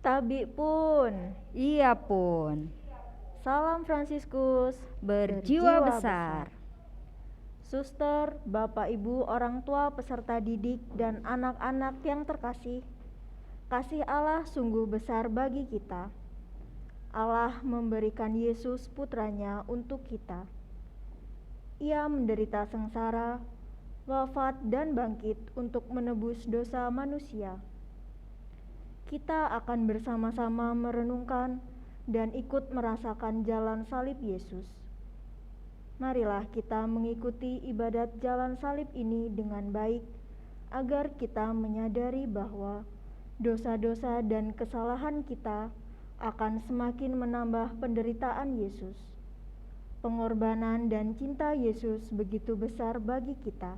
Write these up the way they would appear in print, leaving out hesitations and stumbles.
Tabi pun. Iya pun. Salam Fransiskus. Berjiwa besar. Suster, Bapak Ibu, orang tua peserta didik dan anak-anak yang terkasih, kasih Allah sungguh besar bagi kita. Allah memberikan Yesus putranya untuk kita. Ia menderita sengsara, wafat dan bangkit untuk menebus dosa manusia. Kita akan bersama-sama merenungkan dan ikut merasakan jalan salib Yesus. Marilah kita mengikuti ibadat jalan salib ini dengan baik, agar kita menyadari bahwa dosa-dosa dan kesalahan kita akan semakin menambah penderitaan Yesus. Pengorbanan dan cinta Yesus begitu besar bagi kita.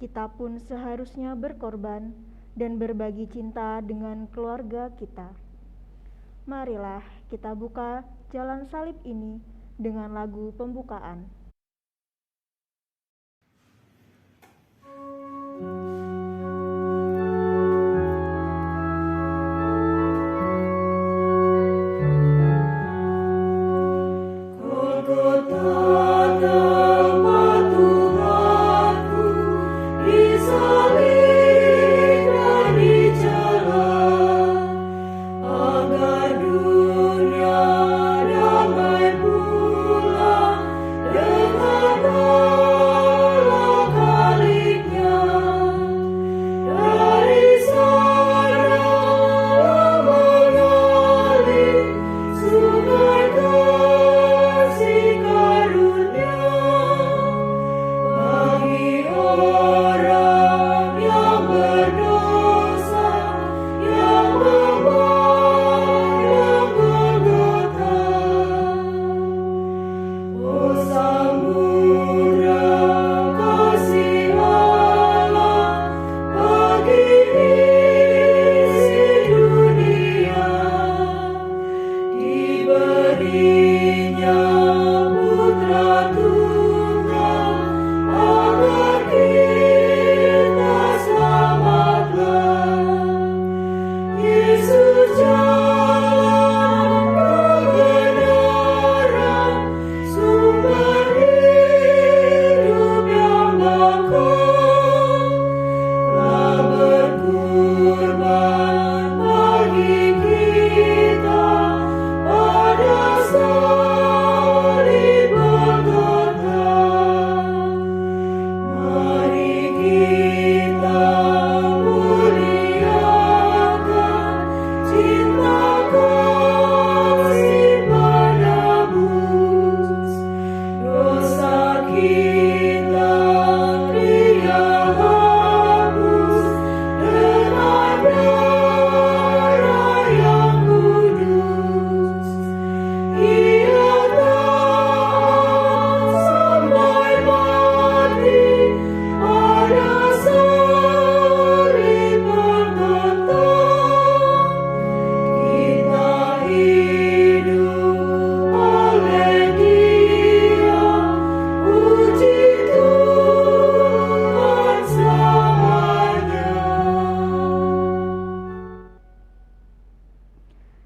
Kita pun seharusnya berkorban dan berbagi cinta dengan keluarga kita. Marilah kita buka jalan salib ini dengan lagu pembukaan.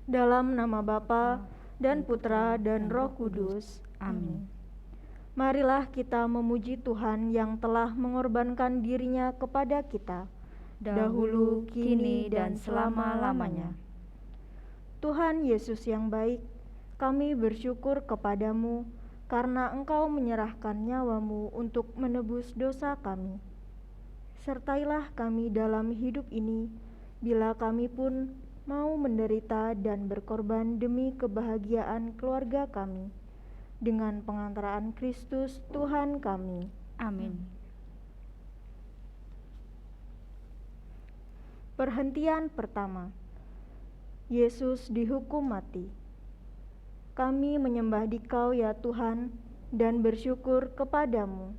Dalam nama Bapa dan Putra dan Roh Kudus. Amin. Marilah kita memuji Tuhan yang telah mengorbankan dirinya kepada kita, dahulu, kini, dan selama-lamanya. Tuhan Yesus yang baik, kami bersyukur kepadamu karena Engkau menyerahkan nyawamu untuk menebus dosa kami. Sertailah kami dalam hidup ini, bila kami pun mau menderita dan berkorban demi kebahagiaan keluarga kami, dengan pengantaraan Kristus Tuhan kami. Amin. Perhentian pertama. Yesus dihukum mati. Kami menyembah Dikau ya Tuhan dan bersyukur kepadamu,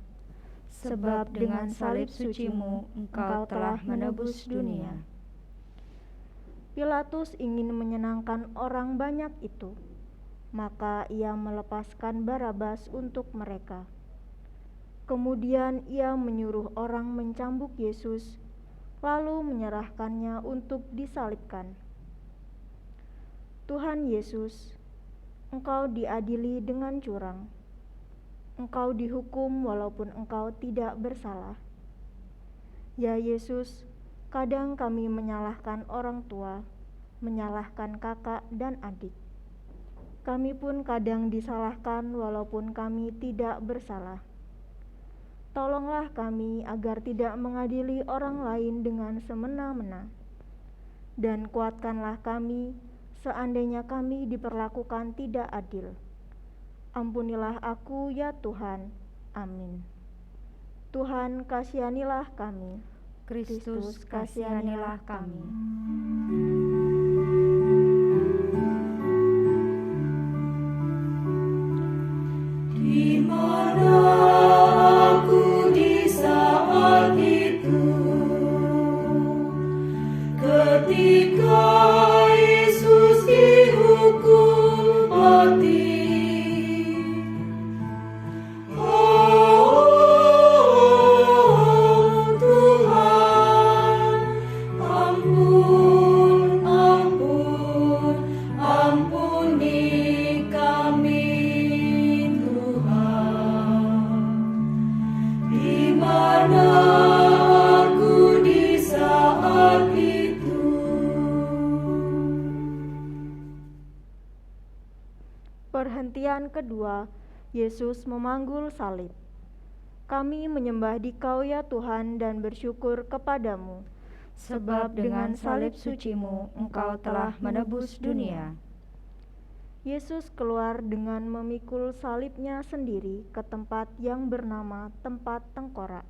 sebab dengan salib suci-Mu Engkau telah menebus dunia. Pilatus ingin menyenangkan orang banyak itu, maka ia melepaskan Barabas untuk mereka. Kemudian ia menyuruh orang mencambuk Yesus, lalu menyerahkannya untuk disalibkan. Tuhan Yesus, Engkau diadili dengan curang. Engkau dihukum walaupun Engkau tidak bersalah. Ya Yesus, kadang kami menyalahkan orang tua, menyalahkan kakak dan adik. Kami pun kadang disalahkan walaupun kami tidak bersalah. Tolonglah kami agar tidak mengadili orang lain dengan semena-mena. Dan kuatkanlah kami seandainya kami diperlakukan tidak adil. Ampunilah aku ya Tuhan. Amin. Tuhan, kasihanilah kami. Kristus, kasihanilah kami. Di mana aku di saat itu, ketika Yesus dihukum mati. Oh Tuhan, ampun, ampun, ampuni kami Tuhan. Di mana aku di saat itu. Perhentian kedua, Yesus memanggul salib. Kami menyembah Dikau ya Tuhan dan bersyukur kepadamu, Sebab dengan salib suci-Mu Engkau telah menebus dunia. Yesus keluar dengan memikul salibnya sendiri ke tempat yang bernama tempat tengkorak.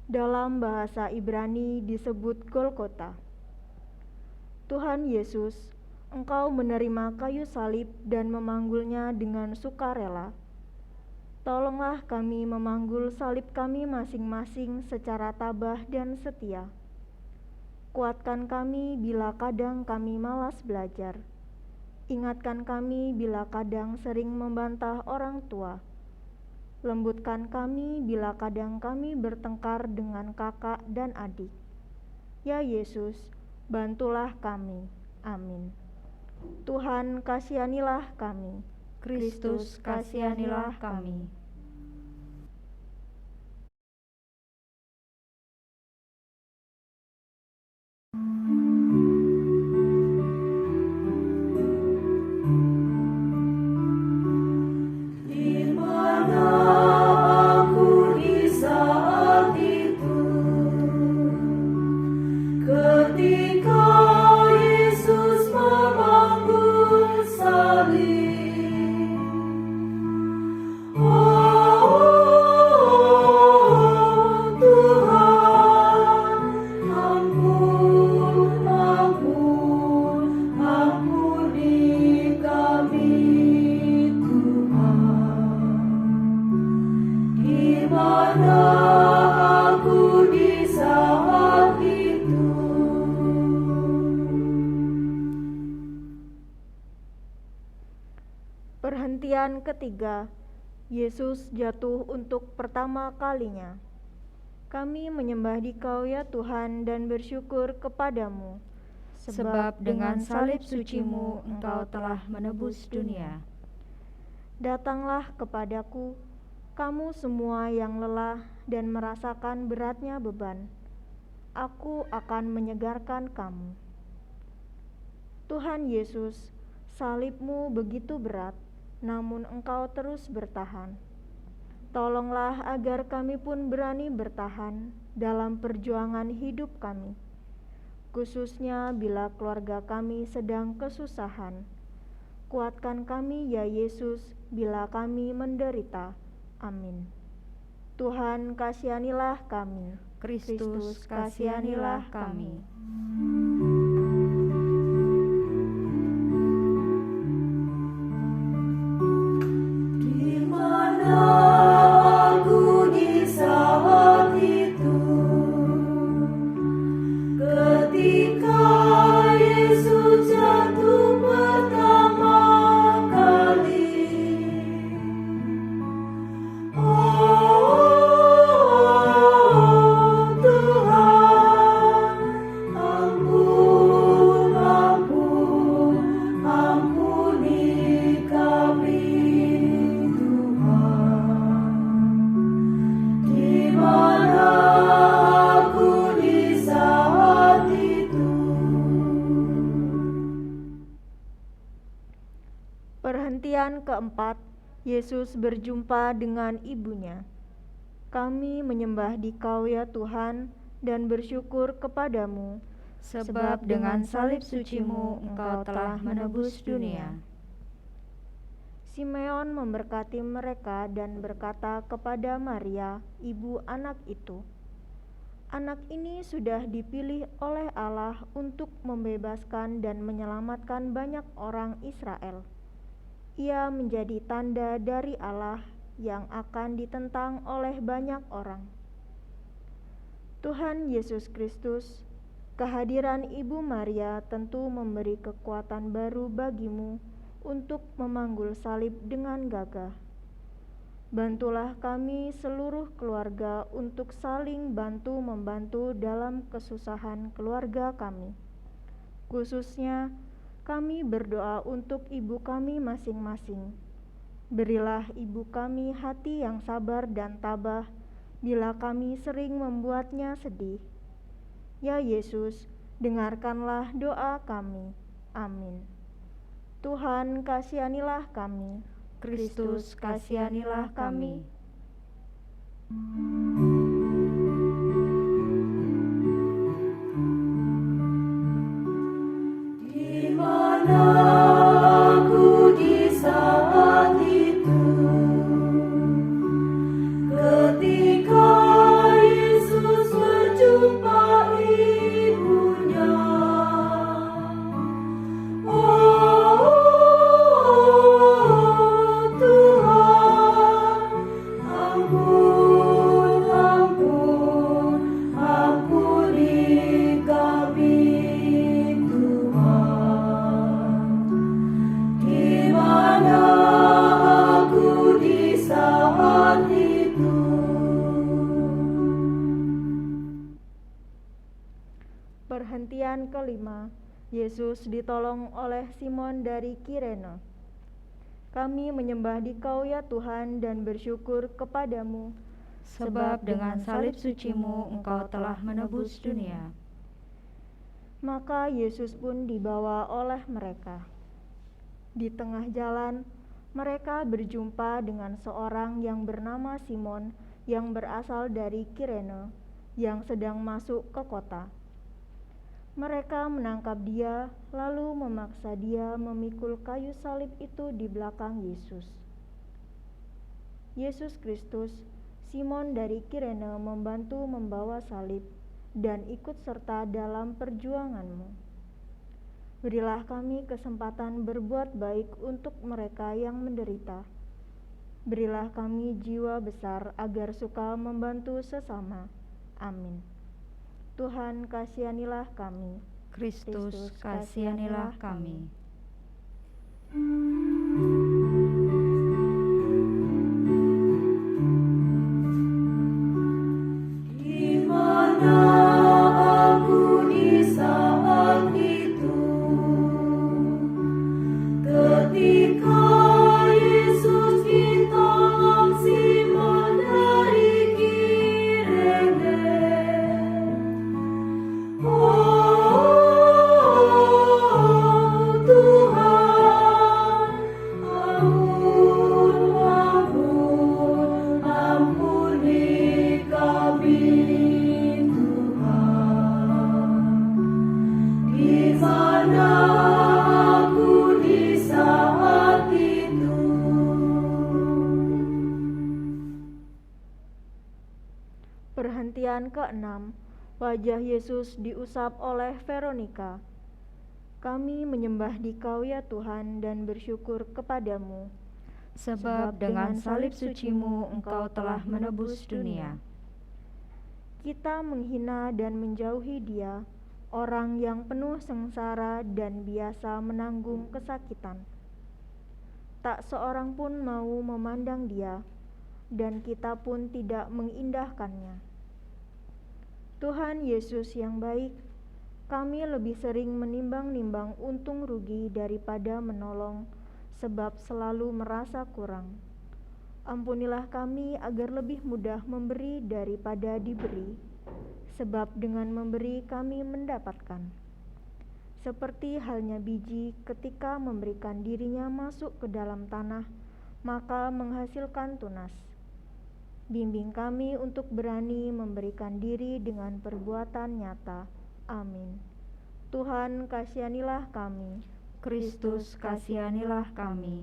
Dalam bahasa Ibrani disebut Golgota. Tuhan Yesus, Engkau menerima kayu salib dan memanggulnya dengan sukarela. Tolonglah kami memanggul salib kami masing-masing secara tabah dan setia. Kuatkan kami bila kadang kami malas belajar. Ingatkan kami bila kadang sering membantah orang tua. Lembutkan kami bila kadang kami bertengkar dengan kakak dan adik. Ya Yesus, bantulah kami. Amin. Tuhan, kasihanilah kami. Kristus, kasihanilah kami. Di mana aku di saat itu, ketika Yesus memanggul salib. Oh Tuhan, ampun, ampun, ampuni kami Tuhan. Di mana aku di saat itu. Perhentian ketiga, Yesus jatuh untuk pertama kalinya. Kami menyembah Dikau ya Tuhan dan bersyukur kepadamu, Sebab dengan salib suci-Mu Engkau telah menebus dunia. Datanglah kepadaku, kamu semua yang lelah dan merasakan beratnya beban. Aku akan menyegarkan kamu. Tuhan Yesus, salib-Mu begitu berat, namun Engkau terus bertahan. Tolonglah agar kami pun berani bertahan dalam perjuangan hidup kami, khususnya bila keluarga kami sedang kesusahan. Kuatkan kami ya Yesus bila kami menderita. Amin. Tuhan, kasihanilah kami. Kristus, kasihanilah kami. Di mana aku di saat itu, ketika Yesus jatuh pertama kali. Oh Tuhan, keempat, Yesus berjumpa dengan ibunya. Kami menyembah Dikau ya Tuhan dan bersyukur kepadamu, sebab dengan salib suci-Mu Engkau telah menebus dunia. Simeon memberkati mereka dan berkata kepada Maria, ibu anak itu, "Anak ini sudah dipilih oleh Allah untuk membebaskan dan menyelamatkan banyak orang Israel. Ia menjadi tanda dari Allah yang akan ditentang oleh banyak orang." Tuhan Yesus Kristus, kehadiran Ibu Maria tentu memberi kekuatan baru bagimu untuk memanggul salib dengan gagah. Bantulah kami seluruh keluarga untuk saling bantu-membantu dalam kesusahan keluarga kami. Khususnya, kami berdoa untuk ibu kami masing-masing. Berilah ibu kami hati yang sabar dan tabah bila kami sering membuatnya sedih. Ya Yesus, dengarkanlah doa kami. Amin. Tuhan, kasihanilah kami. Kristus, kasihanilah kami. Di mana aku di saat itu, ketika Yesus berjumpa ibunya. Oh Tuhan, ampun, ampun, ampuni kami Tuhan. Di mana aku di saat itu? Perhentian kelima, Yesus ditolong oleh Simon dari Kirene. Kami menyembah Dikau ya Tuhan dan bersyukur kepadamu, Sebab dengan salib suci-Mu Engkau telah menebus dunia. Maka Yesus pun dibawa oleh mereka. Di tengah jalan, mereka berjumpa dengan seorang yang bernama Simon yang berasal dari Kirene, yang sedang masuk ke kota. Mereka menangkap dia, lalu memaksa dia memikul kayu salib itu di belakang Yesus. Yesus Kristus, Simon dari Kirene membantu membawa salib dan ikut serta dalam perjuanganmu. Berilah kami kesempatan berbuat baik untuk mereka yang menderita. Berilah kami jiwa besar agar suka membantu sesama. Amin. Tuhan, kasihanilah kami. Kristus, kasihanilah kami. Di mana aku di saat itu, ketika Yesus ditolong Simon dari Kirene. Oh Tuhan, ampun, ampun, ampuni kami Tuhan. Di mana aku di saat itu? Perhentian keenam, wajah Yesus diusap oleh Veronika. Kami menyembah Dikau ya Tuhan dan bersyukur kepadamu, Sebab dengan salib suci-Mu Engkau telah menebus dunia. Kita menghina dan menjauhi dia, orang yang penuh sengsara dan biasa menanggung kesakitan. Tak seorang pun mau memandang dia, dan kita pun tidak mengindahkannya. Tuhan Yesus yang baik, kami lebih sering menimbang-nimbang untung rugi daripada menolong, sebab selalu merasa kurang. Ampunilah kami agar lebih mudah memberi daripada diberi, sebab dengan memberi kami mendapatkan. Seperti halnya biji ketika memberikan dirinya masuk ke dalam tanah, maka menghasilkan tunas. Bimbing kami untuk berani memberikan diri dengan perbuatan nyata. Amin. Tuhan, kasihanilah kami. Kristus, kasihanilah kami.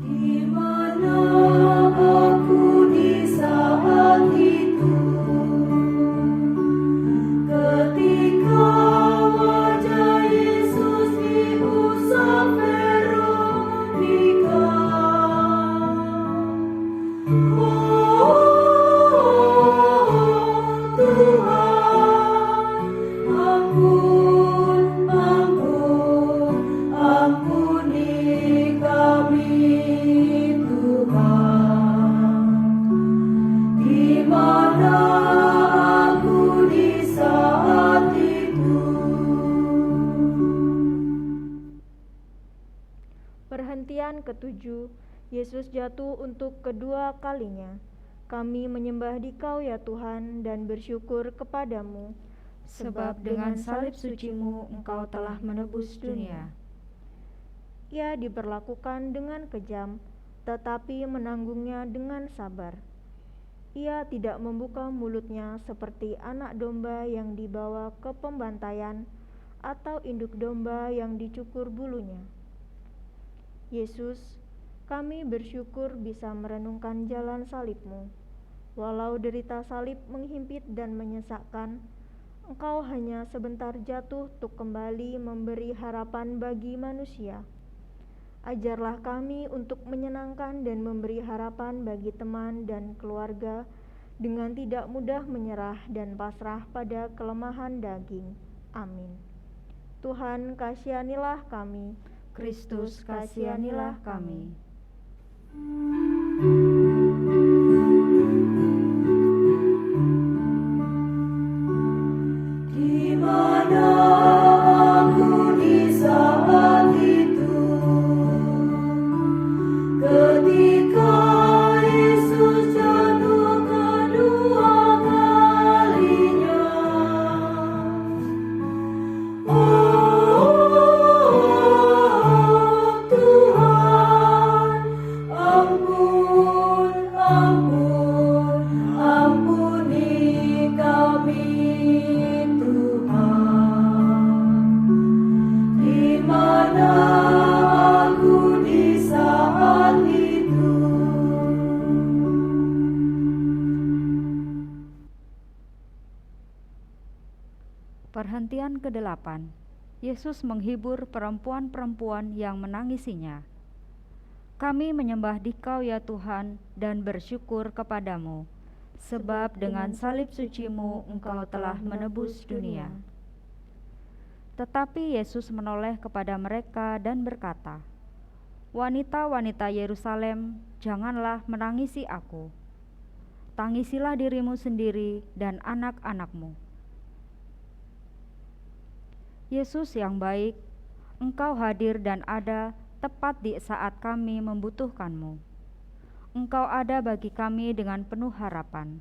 Di mana aku di saat itu, ketika wajah Yesus diusap Veronika. Tuhan, ampuni kami Tuhan. Di mana aku di saat itu? Perhentian ketujuh, Yesus jatuh untuk kedua kalinya. Kami menyembah Dikau ya Tuhan dan bersyukur kepadamu, Sebab dengan salib suci-Mu Engkau telah menebus dunia. Ia diperlakukan dengan kejam, tetapi menanggungnya dengan sabar. Ia tidak membuka mulutnya seperti anak domba yang dibawa ke pembantaian atau induk domba yang dicukur bulunya. Yesus, kami bersyukur bisa merenungkan jalan salib-Mu. Walau derita salib menghimpit dan menyesakkan, Engkau hanya sebentar jatuh untuk kembali memberi harapan bagi manusia. Ajarlah kami untuk menyenangkan dan memberi harapan bagi teman dan keluarga dengan tidak mudah menyerah dan pasrah pada kelemahan daging. Amin. Tuhan, kasihanilah kami. Kristus, kasihanilah kami. Di mana aku di saat itu, ketika Yesus jatuh kedua kalinya. Tuhan, ampuni kami Tuhan. Di mana aku di saat itu? Perhentian ke-8. Yesus menghibur perempuan-perempuan yang menangisinya. Kami menyembah Dikau ya Tuhan dan bersyukur kepadamu, sebab dengan salib suci-Mu Engkau telah menebus dunia. Tetapi Yesus menoleh kepada mereka dan berkata, "Wanita-wanita Yerusalem, janganlah menangisi aku. Tangisilah dirimu sendiri dan anak-anakmu." Yesus yang baik, Engkau hadir dan ada tepat di saat kami membutuhkan-Mu. Engkau ada bagi kami dengan penuh harapan,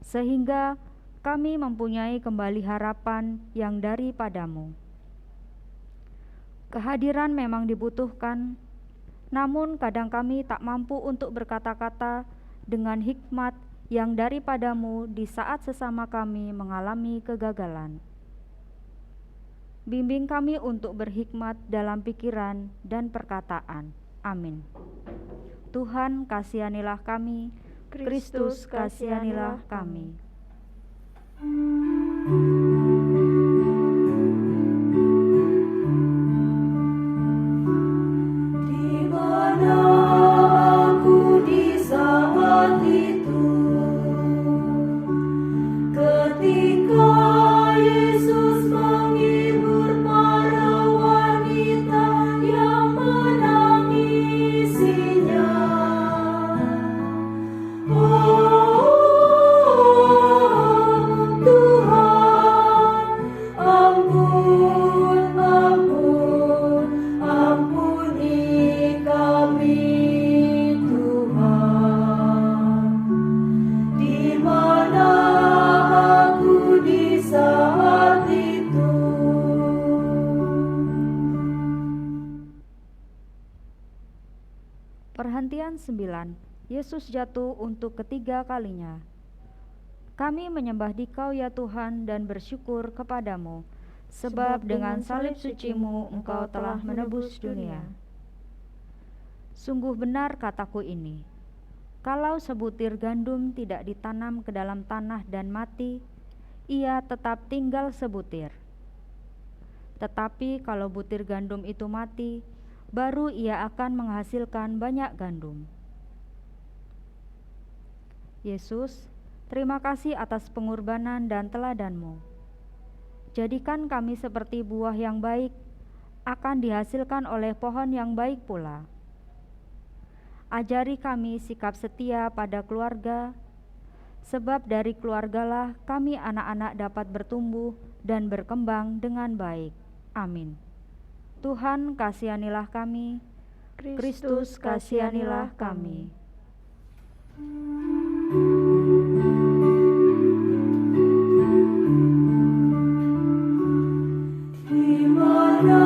sehingga kami mempunyai kembali harapan yang daripada-Mu. Kehadiran memang dibutuhkan, namun kadang kami tak mampu untuk berkata-kata dengan hikmat yang daripada-Mu di saat sesama kami mengalami kegagalan. Bimbing kami untuk berhikmat dalam pikiran dan perkataan. Amin. Tuhan, kasihanilah kami. Kristus, kasihanilah kami. Di mana aku di saat itu, ketika Yesus menghibur para wanita yang menangisinya. Tuhan, Perhentian 9. Yesus jatuh untuk ketiga kalinya. Kami menyembah Dikau ya Tuhan dan bersyukur kepadamu, sebab dengan salib suci-Mu Engkau telah menebus dunia. Sungguh benar kataku ini, kalau sebutir gandum tidak ditanam ke dalam tanah dan mati, ia tetap tinggal sebutir. Tetapi kalau butir gandum itu mati, baru ia akan menghasilkan banyak gandum. Yesus, terima kasih atas pengorbanan dan teladan-Mu. Jadikan kami seperti buah yang baik, akan dihasilkan oleh pohon yang baik pula. Ajari kami sikap setia pada keluarga, sebab dari keluargalah kami anak-anak dapat bertumbuh dan berkembang dengan baik. Amin. Tuhan kasihanilah kami, Kristus kasihanilah kami. Di mana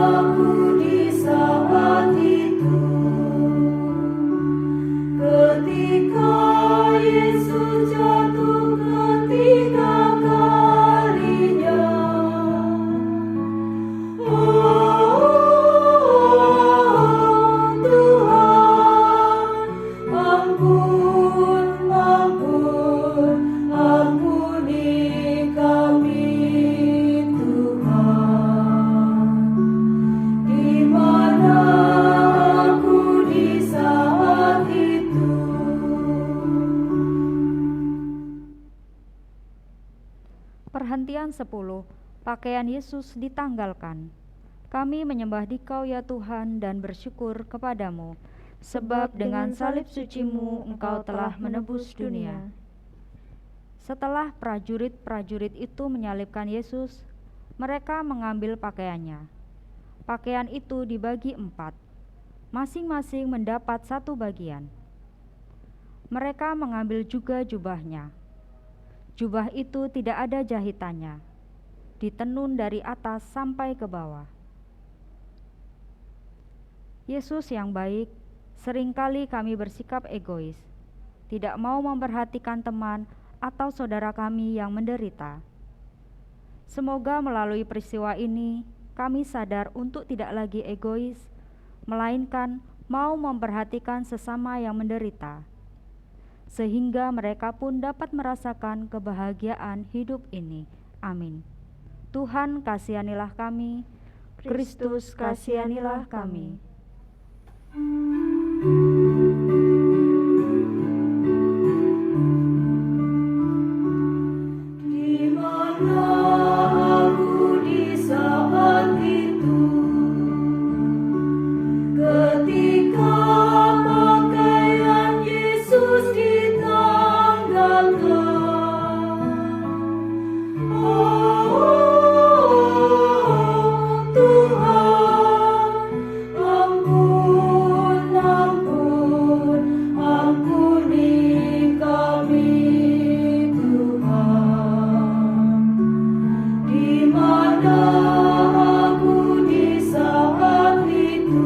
aku di saat itu, ketika Yesus jatuh ketiga kalinya. Tuhan, ampun, ampun, ampuni kami, Tuhan. Di mana aku di saat itu? Perhentian 10. Pakaian Yesus ditanggalkan. Kami menyembah Dikau ya Tuhan dan bersyukur kepadamu, sebab dengan salib suci-Mu Engkau telah menebus dunia. Setelah prajurit-prajurit itu menyalibkan Yesus, mereka mengambil pakaiannya. Pakaian itu dibagi 4, masing-masing mendapat 1 bagian. Mereka mengambil juga jubahnya. Jubah itu tidak ada jahitannya, ditenun dari atas sampai ke bawah. Yesus yang baik, seringkali kami bersikap egois, tidak mau memperhatikan teman atau saudara kami yang menderita. Semoga melalui peristiwa ini, kami sadar untuk tidak lagi egois, melainkan mau memperhatikan sesama yang menderita, sehingga mereka pun dapat merasakan kebahagiaan hidup ini. Amin. Tuhan kasihanilah kami, Kristus kasihanilah kami. Di mana aku di saat itu, ketika pakaian Yesus ditanggalkan. Tuhan, ampun, ampun, ampuni kami, Tuhan. Di mana aku di saat itu?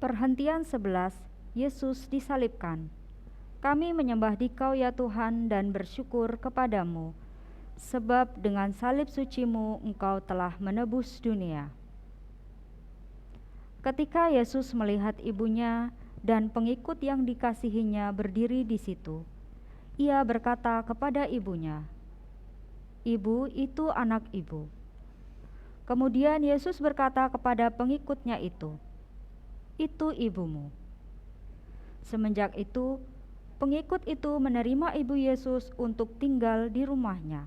Perhentian 11. Yesus disalibkan. Kami menyembah Dikau ya Tuhan dan bersyukur kepadamu, sebab dengan salib suci-Mu Engkau telah menebus dunia. Ketika Yesus melihat ibunya dan pengikut yang dikasihinya berdiri di situ, ia berkata kepada ibunya, "Ibu, itu anak ibu." Kemudian Yesus berkata kepada pengikutnya itu ibumu. Semenjak itu, pengikut itu menerima ibu Yesus untuk tinggal di rumahnya.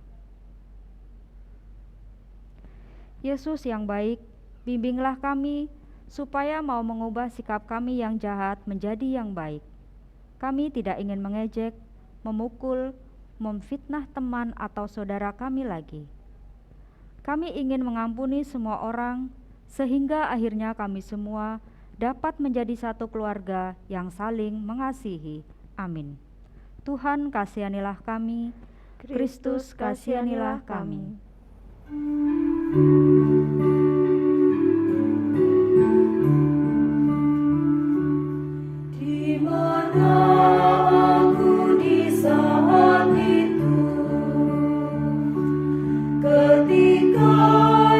Yesus yang baik, bimbinglah kami supaya mau mengubah sikap kami yang jahat menjadi yang baik. Kami tidak ingin mengejek, memukul, memfitnah teman atau saudara kami lagi. Kami ingin mengampuni semua orang, sehingga akhirnya kami semua dapat menjadi satu keluarga yang saling mengasihi. Amin. Tuhan kasihanilah kami, Kristus kasihanilah kami.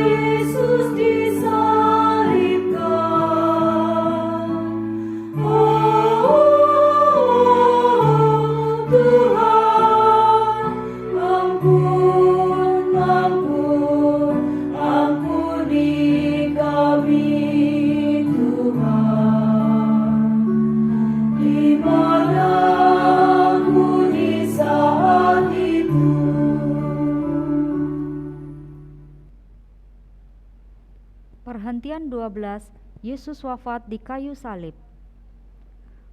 Yesus disalibkan, Tuhan, ampun, ampun, ampuni kami, Tuhan. Di mana aku di saat itu? Perhentian 12, Yesus wafat di kayu salib.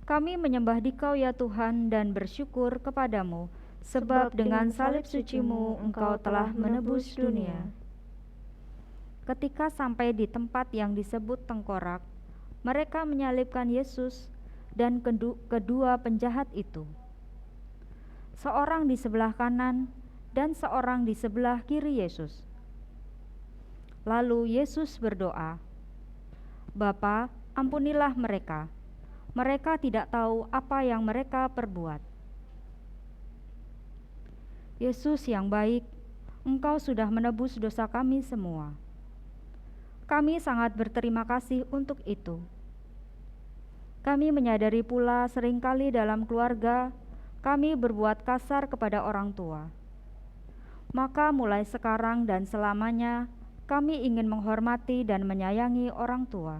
Kami menyembah Dikau ya Tuhan dan bersyukur kepadamu, sebab dengan salib suci-Mu Engkau telah menebus dunia. Ketika sampai di tempat yang disebut tengkorak, mereka menyalibkan Yesus dan kedua penjahat itu, seorang di sebelah kanan dan seorang di sebelah kiri Yesus. Lalu Yesus berdoa, "Bapa, ampunilah mereka. Mereka tidak tahu apa yang mereka perbuat." Yesus yang baik, Engkau sudah menebus dosa kami semua. Kami sangat berterima kasih untuk itu. Kami menyadari pula seringkali dalam keluarga kami berbuat kasar kepada orang tua. Maka mulai sekarang dan selamanya kami ingin menghormati dan menyayangi orang tua.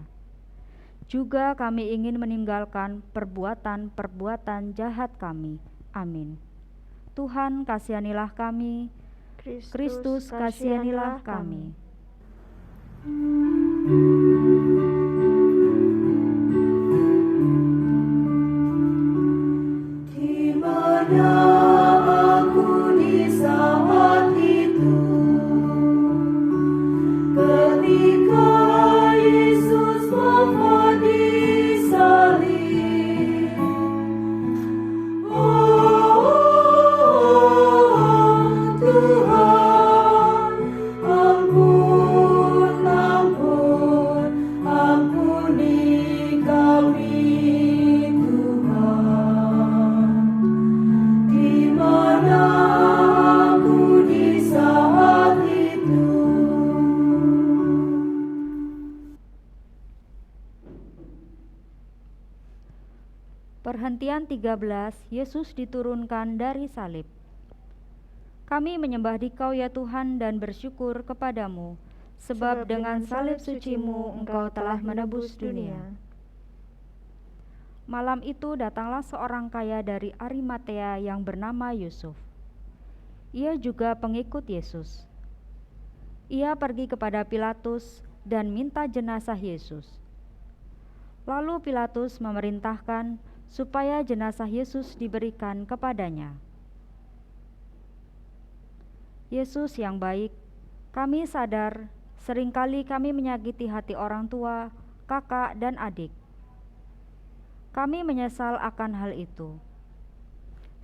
Juga kami ingin meninggalkan perbuatan-perbuatan jahat kami. Amin. Tuhan, kasihanilah kami. Kristus, kasihanilah kami. Di mana aku di saat itu, ketika Yesus wafat di salib. Tuhan, ampun, ampun, ampuni kami, Tuhan. Di mana aku di saat itu? Perhentian 13, Yesus diturunkan dari salib. Kami menyembah Dikau ya Tuhan dan bersyukur kepadamu, sebab dengan salib suci-Mu Engkau telah menebus dunia. Malam itu datanglah seorang kaya dari Arimatea yang bernama Yusuf. Ia juga pengikut Yesus. Ia pergi kepada Pilatus dan minta jenazah Yesus. Lalu Pilatus memerintahkan supaya jenazah Yesus diberikan kepadanya. Yesus yang baik, kami sadar seringkali kami menyakiti hati orang tua, kakak, dan adik. Kami menyesal akan hal itu.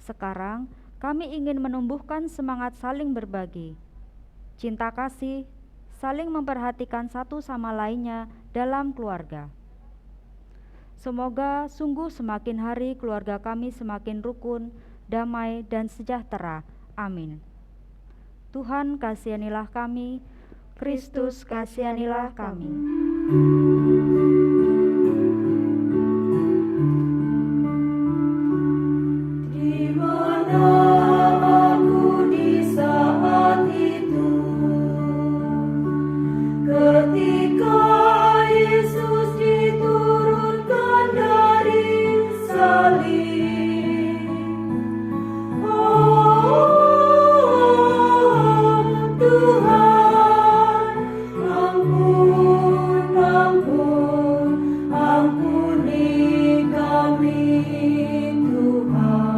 Sekarang kami ingin menumbuhkan semangat saling berbagi, cinta kasih, saling memperhatikan satu sama lainnya dalam keluarga. Semoga sungguh semakin hari keluarga kami semakin rukun, damai, dan sejahtera. Amin. Tuhan, kasihanilah kami. Kristus, kasihanilah kami. Di mana aku di saat itu, ketika Yesus diturunkan dari salib. Tuhan, ampun, ampun, ampuni kami, Tuhan.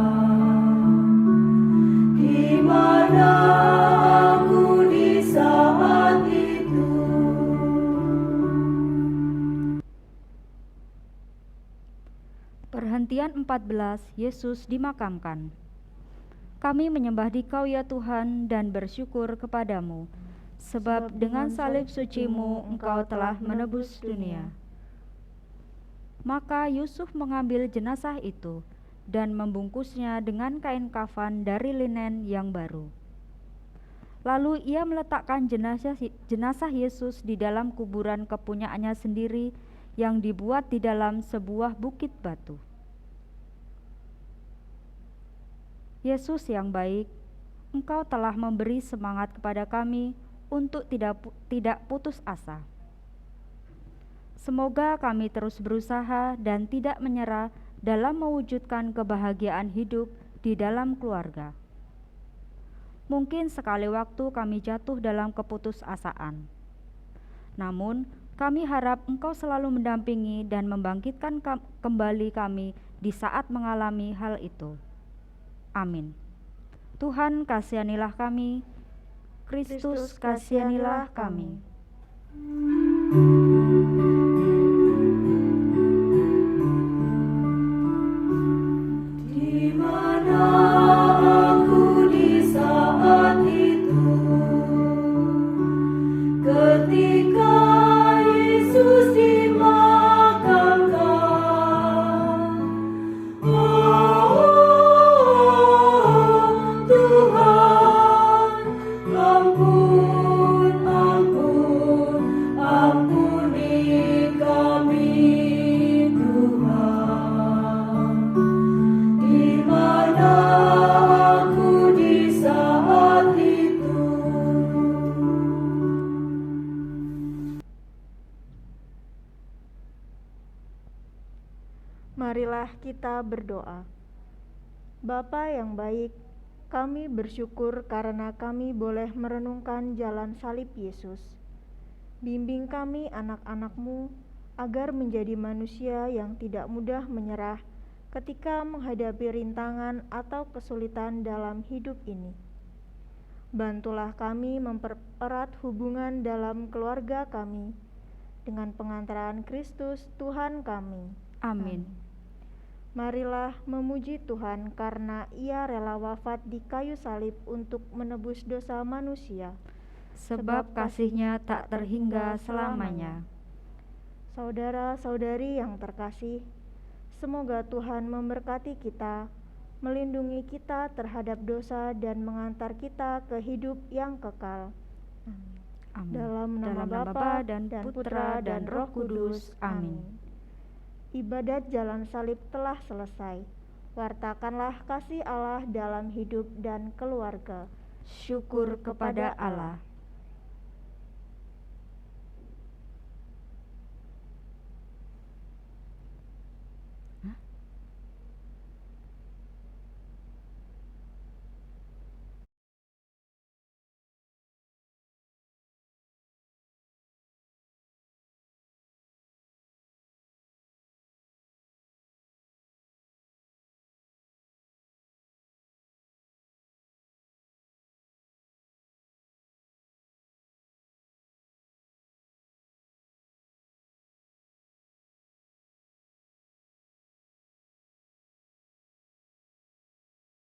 Di mana aku di saat itu? Perhentian 14, Yesus dimakamkan. Kami menyembah Dikau ya Tuhan dan bersyukur kepadamu, sebab dengan salib suci-Mu Engkau telah menebus dunia. Maka Yusuf mengambil jenazah itu dan membungkusnya dengan kain kafan dari linen yang baru. Lalu ia meletakkan jenazah Yesus di dalam kuburan kepunyaannya sendiri yang dibuat di dalam sebuah bukit batu. Yesus yang baik, Engkau telah memberi semangat kepada kami untuk tidak putus asa. Semoga kami terus berusaha dan tidak menyerah dalam mewujudkan kebahagiaan hidup di dalam keluarga. Mungkin sekali waktu kami jatuh dalam keputusasaan. Namun, kami harap Engkau selalu mendampingi dan membangkitkan kembali kami di saat mengalami hal itu. Amin. Tuhan, kasihanilah kami. Kristus, kasihanilah kami. Di mana aku di saat itu, ketika Yesus dimakamkan. Oh, Tuhan, ampun, ampun, ampuni kami, Tuhan. Di mana aku di saat itu? Marilah kita berdoa. Bapa yang baik, kami bersyukur karena kami boleh merenungkan jalan salib Yesus. Bimbing kami anak-anak-Mu agar menjadi manusia yang tidak mudah menyerah ketika menghadapi rintangan atau kesulitan dalam hidup ini. Bantulah kami mempererat hubungan dalam keluarga kami dengan pengantaran Kristus Tuhan kami. Amin. Marilah memuji Tuhan karena Ia rela wafat di kayu salib untuk menebus dosa manusia. Sebab kasih-Nya tak terhingga selamanya. Saudara-saudari yang terkasih, semoga Tuhan memberkati kita, melindungi kita terhadap dosa dan mengantar kita ke hidup yang kekal. Amin. Dalam nama Bapa dan Putra dan Roh Kudus. Amin. Ibadat jalan salib telah selesai. Wartakanlah kasih Allah dalam hidup dan keluarga. Syukur kepada Allah.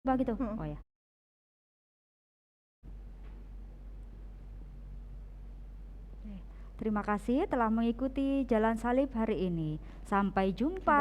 Begitu. Oh ya. Terima kasih telah mengikuti Jalan Salib hari ini. Sampai jumpa.